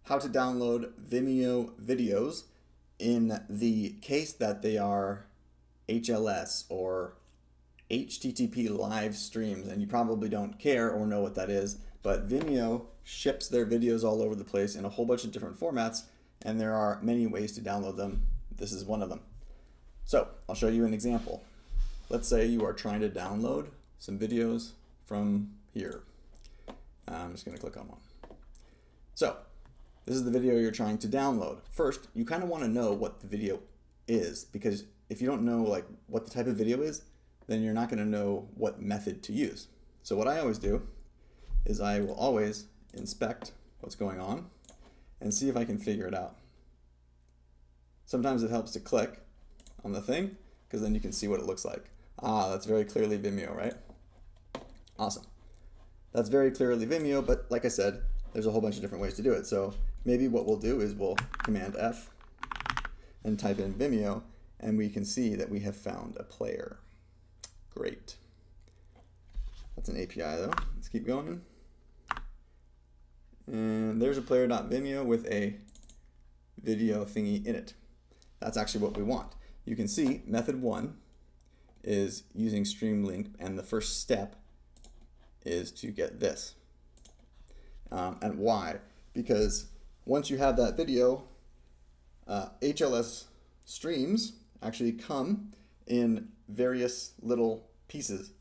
how to download Vimeo videos in the case that they are HLS or HTTP live streams, and you probably don't care or know what that is, but Vimeo ships their videos all over the place in a whole bunch of different formats, and there are many ways to download them. This is one of them. So I'll show you an example. Let's say you are trying to download some videos from here. I'm just going to click on one. So this is the video you're trying to download. First, you kind of want to know what the video is, because if you don't know like what the type of video is, then you're not going to know what method to use. So what I always do is I will always inspect what's going on and see if I can figure it out. Sometimes it helps to click on the thing, because then you can see what it looks like. Ah, that's very clearly Vimeo, right? Awesome. That's very clearly Vimeo, but like I said, there's a whole bunch of different ways to do it. So maybe what we'll do is we'll Command F and type in Vimeo, and we can see that we have found a player. Great. That's an API though. Let's keep going. And there's a player.vimeo with a video thingy in it. That's actually what we want. You can see method 1 is using Streamlink, and the first step is to get this. And why? Because once you have that video, HLS Streams actually come in various little pieces.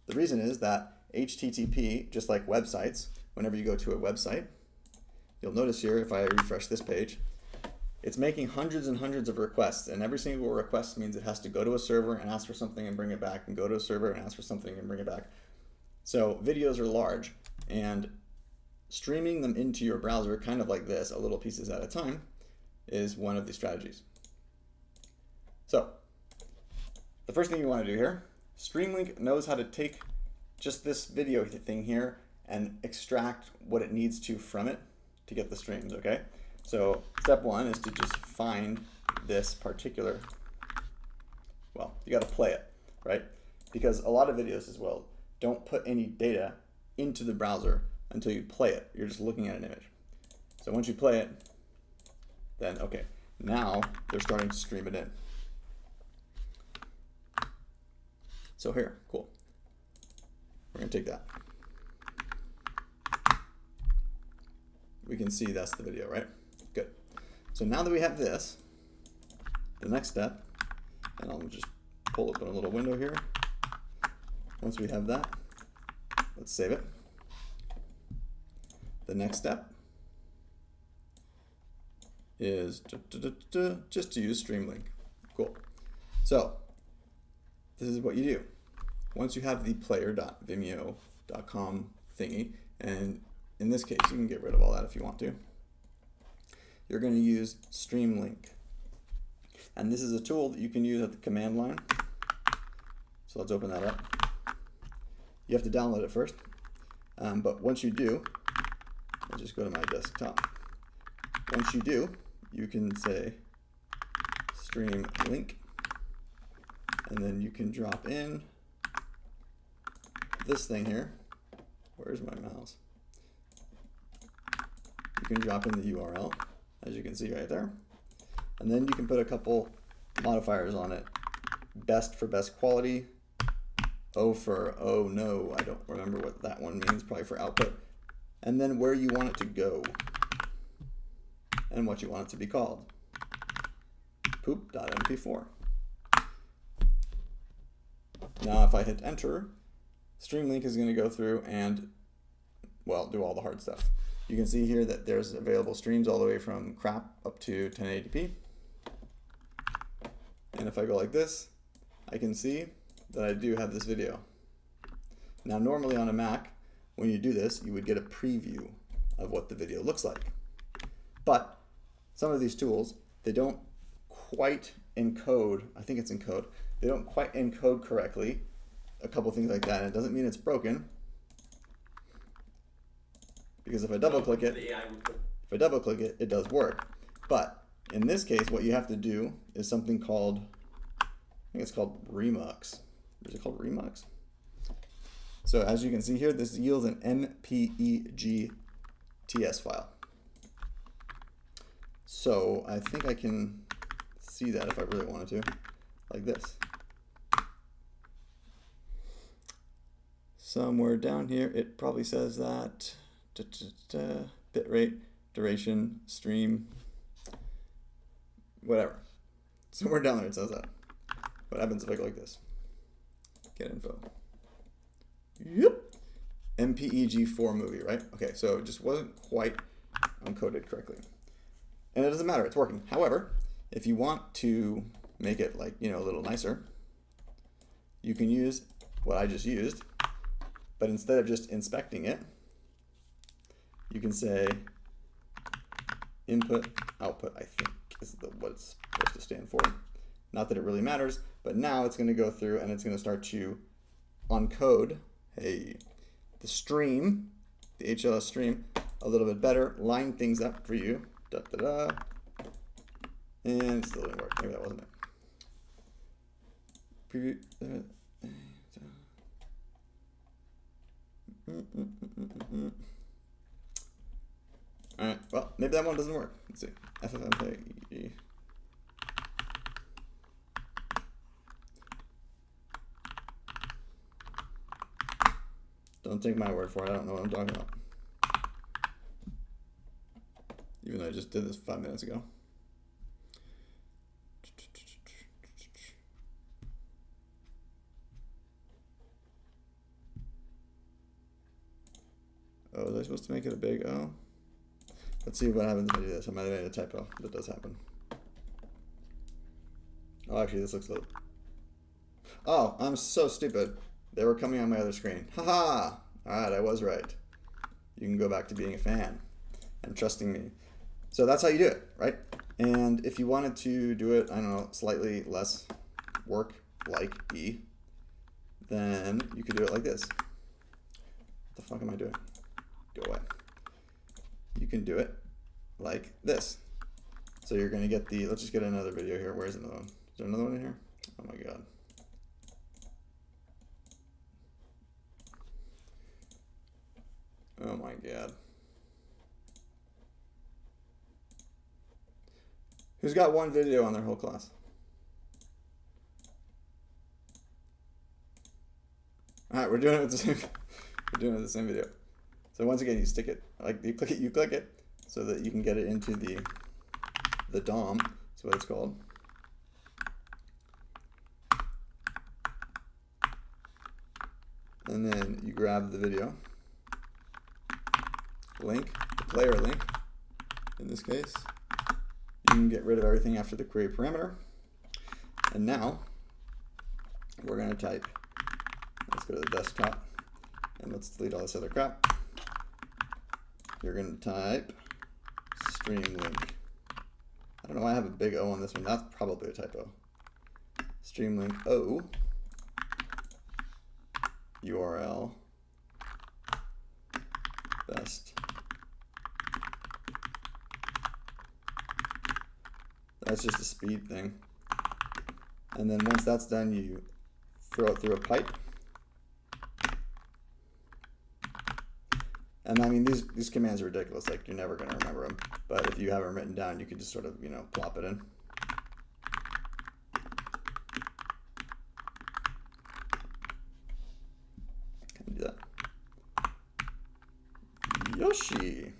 The reason is that HTTP, just like websites, whenever you go to a website, you'll notice here, if I refresh this page, it's making hundreds and hundreds of requests, and every single request means it has to go to a server and ask for something and bring it back, and go to a server and ask for something and bring it back. So videos are large, and streaming them into your browser, kind of like this, a little pieces at a time, is one of the strategies. So the first thing you want to do here, Streamlink knows how to take just this video thing here and extract what it needs to from it to get the streams, okay? So step 1 is to just find this particular, well, you got to play it, right? Because a lot of videos as well don't put any data into the browser until you play it. You're just looking at an image. So once you play it, then okay, now they're starting to stream it in. So here, cool. We're going to take that. We can see that's the video, right? Good. So now that we have this, the next step, and I'll just pull open a little window here. Once we have that, let's save it. The next step is just to use Streamlink. Cool. So this is what you do. Once you have the player.vimeo.com thingy, and in this case, you can get rid of all that if you want to, you're going to use Streamlink. And this is a tool that you can use at the command line. So let's open that up. You have to download it first. But once you do, I'll just go to my desktop. Once you do, you can say Streamlink, and then you can drop in this thing here. Where's my mouse? You can drop in the URL, as you can see right there. And then you can put a couple modifiers on it. Best for best quality. O for oh no, I don't remember what that one means, probably for output. And then where you want it to go. And what you want it to be called. Poop.mp4. Now if I hit enter, Streamlink is going to go through and, well, do all the hard stuff. You can see here that there's available streams all the way from crap up to 1080p. And if I go like this, I can see that I do have this video. Now normally on a Mac, when you do this, you would get a preview of what the video looks like. But some of these tools, they don't quite encode, I think it's encode, they don't quite encode correctly, a couple things like that, and it doesn't mean it's broken. Because if I double click it, it does work. But in this case, what you have to do is something called, I think it's called remux. Is it called remux? So as you can see here, this yields an MPEG TS file. So I think I can see that if I really wanted to, like this. Somewhere down here, it probably says that bit rate, duration, stream, whatever. Somewhere down there it says that. What happens if I go like this? Get info. Yep. MPEG-4 movie, right? Okay, so it just wasn't quite encoded correctly. And it doesn't matter, it's working. However, if you want to make it like, you know, a little nicer, you can use what I just used, but instead of just inspecting it, you can say input, output, I think is what it's supposed to stand for. Not that it really matters, but now it's going to go through and it's going to start to encode, hey, the stream, the HLS stream, a little bit better, line things up for you, and it still didn't work. Maybe that wasn't it. Preview. All right, well, maybe that one doesn't work. Let's see. FFmpeg. Don't take my word for it. I don't know what I'm talking about. Even though I just did this 5 minutes ago. Oh, was I supposed to make it a big O? Let's see what happens if I do this. I might have made a typo. That does happen. Oh, actually, this looks a little... Oh, I'm so stupid. They were coming on my other screen. Haha! Alright, I was right. You can go back to being a fan and trusting me. So that's how you do it, right? And if you wanted to do it, I don't know, slightly less work like E, then you could do it like this. What the fuck am I doing? Go away. You can do it like this. So you're going to get the, let's just get another video here. Where's another one? Is there another one in here? Oh my god. Oh my god. Who's got one video on their whole class? Alright, we're doing it with the same we're doing it with the same video. So once again, you stick it, like you click it so that you can get it into the DOM, that's what it's called. And then you grab the video link, the player link, in this case. You can get rid of everything after the query parameter. And now we're going to type, let's go to the desktop and let's delete all this other crap. You're going to type Streamlink. I don't know why I have a big O on this one. That's probably a typo. Streamlink O URL best. That's just a speed thing. And then once that's done, you throw it through a pipe. And I mean, these commands are ridiculous. Like, you're never going to remember them. But if you have them written down, you can just sort of, you know, plop it in. Can do that. Yoshi.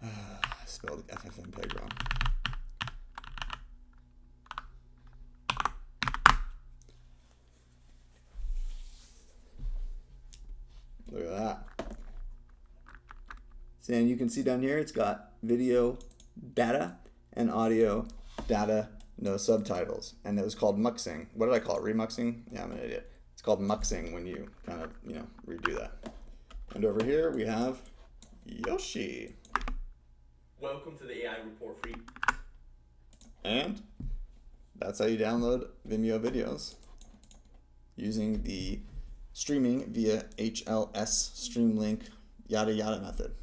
I spelled FFmpeg wrong. Look at that. See, and you can see down here, it's got video data and audio data, no subtitles. And it was called muxing. What did I call it? Remuxing? Yeah, I'm an idiot. It's called muxing when you kind of, you know, redo that. And over here we have Yoshi. Welcome to the AI Report Free. And that's how you download Vimeo videos using the streaming via HLS Streamlink yada yada method.